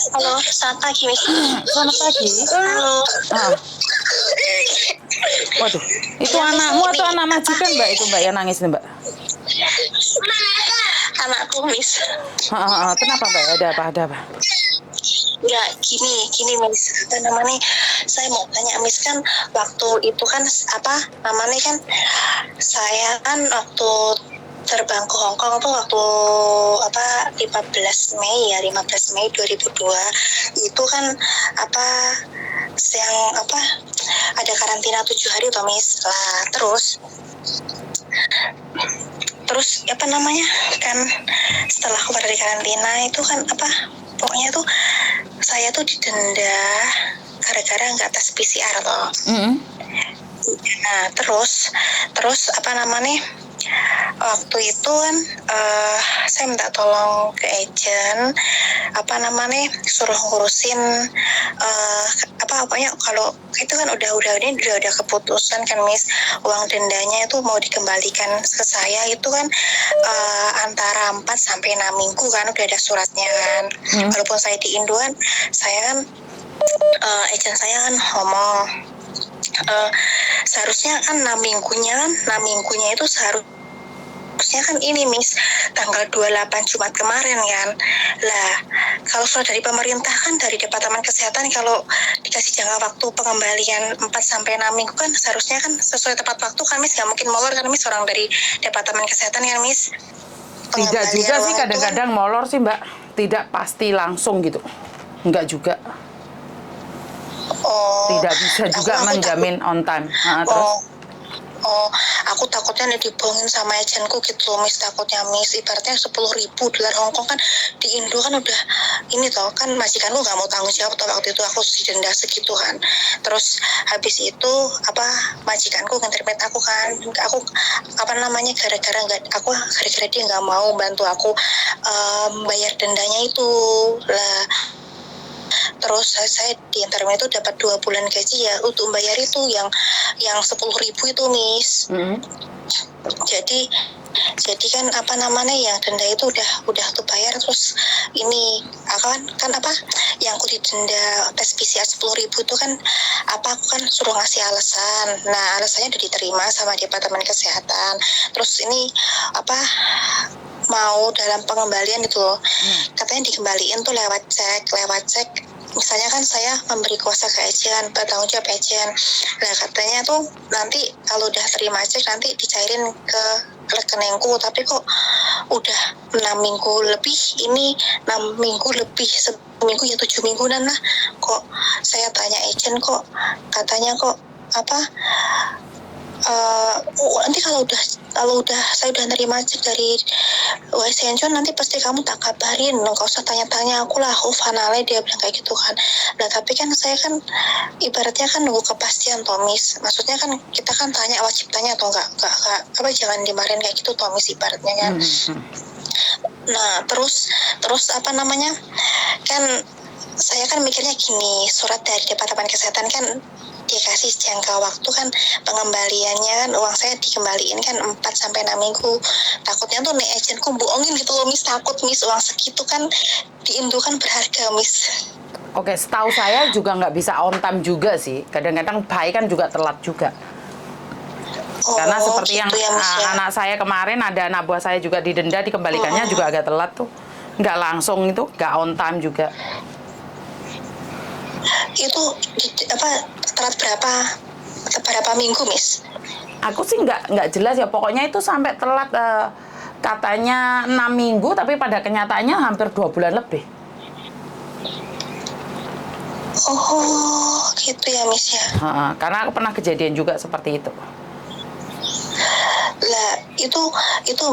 Halo, selamat pagi, Miss. Selamat pagi. Halo. Ah, waduh, itu Ya, Miss, anakmu atau ini anak majikan Mbak itu Mbak yang nangis nih Mbak? anakku, Miss. Kenapa Mbak? Ada apa? Ada apa? Ya, gini, Miss. Apa namanya? Saya mau tanya, Miss, kan waktu itu kan apa namanya kan saya kan waktu terbang ke Hong Kong tuh waktu apa 15 Mei ya 15 Mei 2002 itu kan apa yang apa ada karantina 7 hari toh, Miss lah. Terus apa namanya kan setelah keluar dari karantina itu kan apa pokoknya tuh saya tuh didenda gara-gara nggak tes PCR loh. Nah terus apa namanya waktu itu kan saya minta tolong ke agent apa namanya suruh ngurusin apa pokoknya kalau itu kan udah keputusan kan, Miss, uang dendanya itu mau dikembalikan ke saya itu kan antara 4 sampai 6 minggu kan udah ada suratnya kan. Walaupun saya di Indo kan saya kan agent saya kan ngomong seharusnya kan 6 minggunya itu seharusnya kan ini, Miss, tanggal 28 Jumat kemarin kan. Lah, kalau surat dari pemerintah kan dari Departemen Kesehatan kalau dikasih jangka waktu pengembalian 4 sampai 6 minggu kan seharusnya kan sesuai tepat waktu kan, Miss, nggak mungkin molor kan, Miss, orang dari Departemen Kesehatan kan, Miss. Tidak juga sih, kadang-kadang molor sih Mbak. Tidak pasti langsung gitu. Enggak juga. Tidak bisa juga menjamin on time. Terus? Aku takutnya dibohongin sama agenku gitu, Miss, takutnya, Miss, ibaratnya 10.000 dolar Hongkong kan di Indo kan udah ini toh kan majikanku nggak mau tanggung jawab toh waktu itu aku didenda segitu kan. Terus habis itu apa majikanku nge-treatment aku kan aku apa namanya gara-gara dia nggak mau bantu aku bayar dendanya itu lah. Terus saya di internet itu dapat 2 bulan gaji ya untuk bayar itu yang 10.000 itu, Miss. Jadi kan apa namanya yang denda itu udah tuh bayar. Terus ini kan apa yang aku didenda tes PCR 10.000 itu kan apa aku kan suruh ngasih alasan. Nah alasannya udah diterima sama Departemen Kesehatan. Terus ini apa mau dalam pengembalian itu loh katanya dikembaliin tuh lewat cek misalnya kan saya memberi kuasa ke agent bertanggung jawab agent. Nah katanya tuh nanti kalau udah terima cek nanti dicairin ke rekeningku, tapi kok udah 6 minggu lebih ini 6 minggu lebih seminggu ya 7 mingguan lah kok saya tanya agent kok katanya kok apa nanti kalau udah saya udah nerima cek dari Wessenjon nanti pasti kamu tak kabarin, nggak usah tanya-tanya aku lah, Vanale dia bilang kayak gitu kan. Nah tapi kan saya kan ibaratnya kan nunggu kepastian toh, Miss, maksudnya kan kita kan tanya wajib tanya atau enggak apa jangan dimarahin kayak gitu toh, Miss, ibaratnya kan. Nah terus apa namanya kan saya kan mikirnya gini, surat dari Departemen Kesehatan kan dikasih jangka waktu kan pengembaliannya kan uang saya dikembaliin kan 4 sampai 6 minggu. Takutnya tuh nih agentku bohongin gitu loh, Miss, takut, Miss, uang segitu kan di Indo kan berharga, Miss. Oke, setahu saya juga nggak bisa on time juga sih. Kadang-kadang baik kan juga telat juga. Karena seperti gitu yang ya, anak saya kemarin ada anak buah saya juga didenda dikembalikannya juga agak telat tuh. Nggak langsung itu, nggak on time juga. Itu apa telat berapa minggu, Miss? Aku sih nggak jelas ya, pokoknya itu sampai telat katanya 6 minggu, tapi pada kenyataannya hampir 2 bulan lebih. Oh, gitu ya, Miss ya. Karena aku pernah kejadian juga seperti itu. Lah itu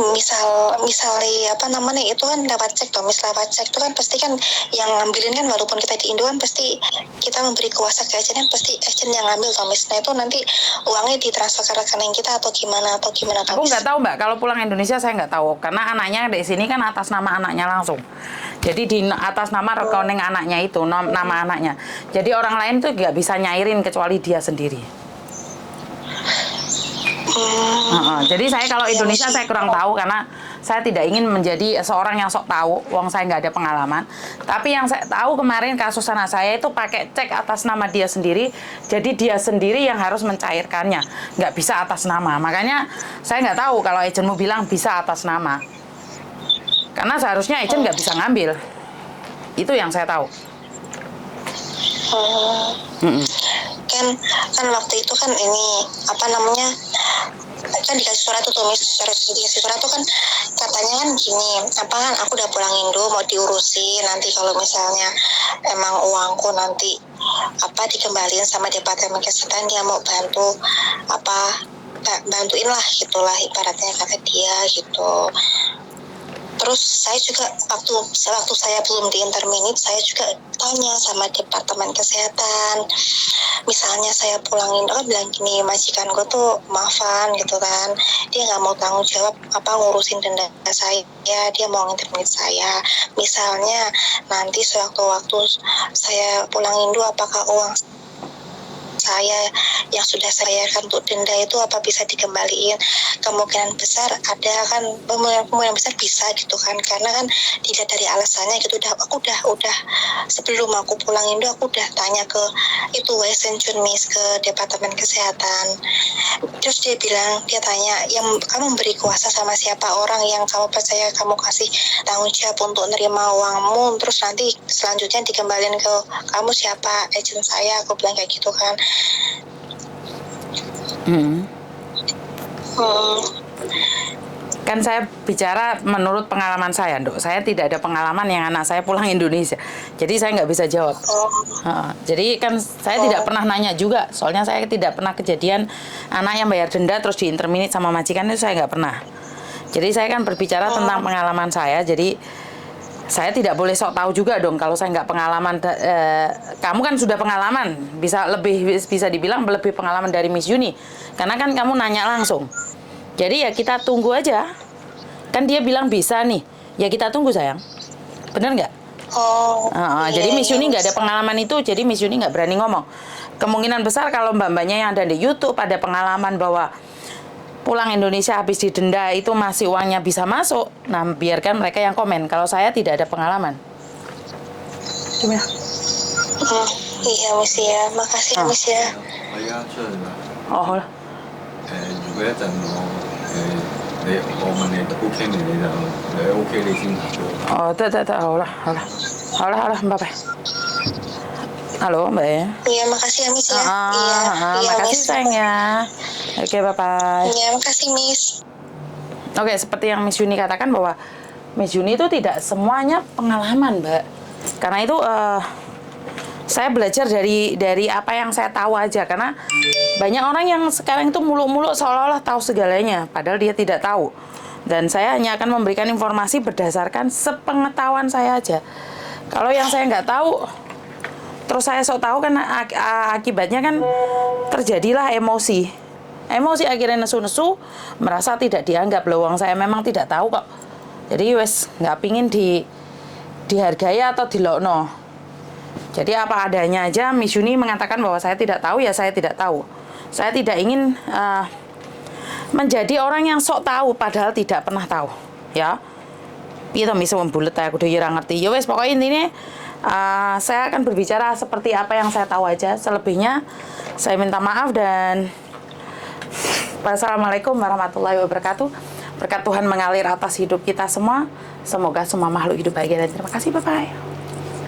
misalnya apa namanya itu kan lewat cek toh, Miss, lewat cek itu kan pasti kan yang ngambilin kan walaupun kita di Indo kan pasti kita memberi kuasa ke agent kan pasti agent yang ngambil toh, Miss. Nah itu nanti uangnya ditransfer ke rekening kita atau gimana toh, Aku nggak tahu Mbak, kalau pulang Indonesia saya nggak tahu karena anaknya di sini kan atas nama anaknya langsung. Jadi di atas nama rekening anaknya itu nama anaknya. Jadi orang lain tuh nggak bisa nyairin kecuali dia sendiri. Jadi saya kalau Indonesia saya kurang tahu karena saya tidak ingin menjadi seorang yang sok tahu, wong saya nggak ada pengalaman. Tapi yang saya tahu kemarin kasus anak saya itu pakai cek atas nama dia sendiri, jadi dia sendiri yang harus mencairkannya, nggak bisa atas nama. Makanya saya nggak tahu kalau agentmu bilang bisa atas nama, karena seharusnya agent nggak bisa ngambil. Itu yang saya tahu. Kan waktu itu kan ini apa namanya, kan dikasih surat tuh tumis, dikasih surat tuh kan katanya kan gini, apa kan aku udah pulang Indo mau diurusin, nanti kalau misalnya emang uangku nanti apa dikembaliin sama Departemen Kesehatan, dia mau bantu apa bantuin lah gitulah ibaratnya kata dia gitu. Terus saya juga waktu saya belum diinterminate, saya juga tanya sama Departemen Kesehatan. Misalnya saya pulang Indo kan bilang gini, majikan gue tuh maafan gitu kan, dia nggak mau tanggung jawab apa ngurusin denda saya, dia mau interminate saya. Misalnya nanti sewaktu-waktu saya pulang Indo, apakah uang saya yang sudah saya bayarkan untuk denda itu apa bisa dikembaliin? Kemungkinan besar ada kan, kemungkinan besar bisa gitu kan, karena kan dilihat dari alasannya gitu. Aku udah sebelum aku pulang Indo aku udah tanya ke itu Wesen Junmis ke Departemen Kesehatan. Terus dia tanya, yang kamu beri kuasa sama siapa, orang yang kamu percaya kamu kasih tanggung jawab untuk nerima uangmu, terus nanti selanjutnya dikembaliin ke kamu siapa? Agent saya, aku bilang kayak gitu kan. Kan saya bicara menurut pengalaman saya, Nduk. Saya tidak ada pengalaman yang anak saya pulang Indonesia. Jadi saya nggak bisa jawab. Jadi kan saya tidak pernah nanya juga. Soalnya saya tidak pernah kejadian anak yang bayar denda terus diinterminate sama majikan, itu saya nggak pernah. Jadi saya kan berbicara tentang pengalaman saya. Jadi saya tidak boleh sok tahu juga dong kalau saya nggak pengalaman. Kamu kan sudah pengalaman, bisa dibilang lebih pengalaman dari Miss Yuni, karena kan kamu nanya langsung. Jadi ya kita tunggu aja. Kan dia bilang bisa nih, ya kita tunggu sayang. Bener nggak? Jadi Miss Yuni nggak ada pengalaman itu, jadi Miss Yuni nggak berani ngomong. Kemungkinan besar kalau mbak-mbaknya yang ada di YouTube ada pengalaman bahwa pulang Indonesia habis didenda itu masih uangnya bisa masuk, nah biarkan mereka yang komen. Kalau saya tidak ada pengalaman. Gimana? Iya Miss ya, makasih Miss ya. 我而家出去啦。好啦。如果一陣我問你 OK 未，你 OK 你先行。得，好啦，拜拜。Halo Mbak. Iya makasih ya Miss ya. Iya makasih Miss. sayang ya. Oke, bye-bye. Iya makasih Miss. Oke, seperti yang Miss Yuni katakan bahwa Miss Yuni itu tidak semuanya pengalaman, Mbak. Karena itu saya belajar dari apa yang saya tahu aja, karena banyak orang yang sekarang itu muluk-muluk seolah-olah tahu segalanya, padahal dia tidak tahu. Dan saya hanya akan memberikan informasi berdasarkan sepengetahuan saya aja. Kalau yang saya nggak tahu, terus saya sok tahu kan akibatnya kan terjadilah emosi akhirnya nesu-nesu, merasa tidak dianggap. Loh, wong saya memang tidak tahu kok. Jadi wes nggak pingin dihargai atau dilokno. Jadi apa adanya aja. Miss Yuni mengatakan bahwa saya tidak tahu, ya saya tidak tahu. Saya tidak ingin menjadi orang yang sok tahu padahal tidak pernah tahu, ya. Piye to miso bulet aku dhewe ora ngerti. Ya wes pokoknya intinya saya akan berbicara seperti apa yang saya tahu aja. Selebihnya saya minta maaf dan wassalamualaikum warahmatullahi wabarakatuh. Berkat Tuhan mengalir atas hidup kita semua. Semoga semua makhluk hidup bahagia dan terima kasih. Bye-bye.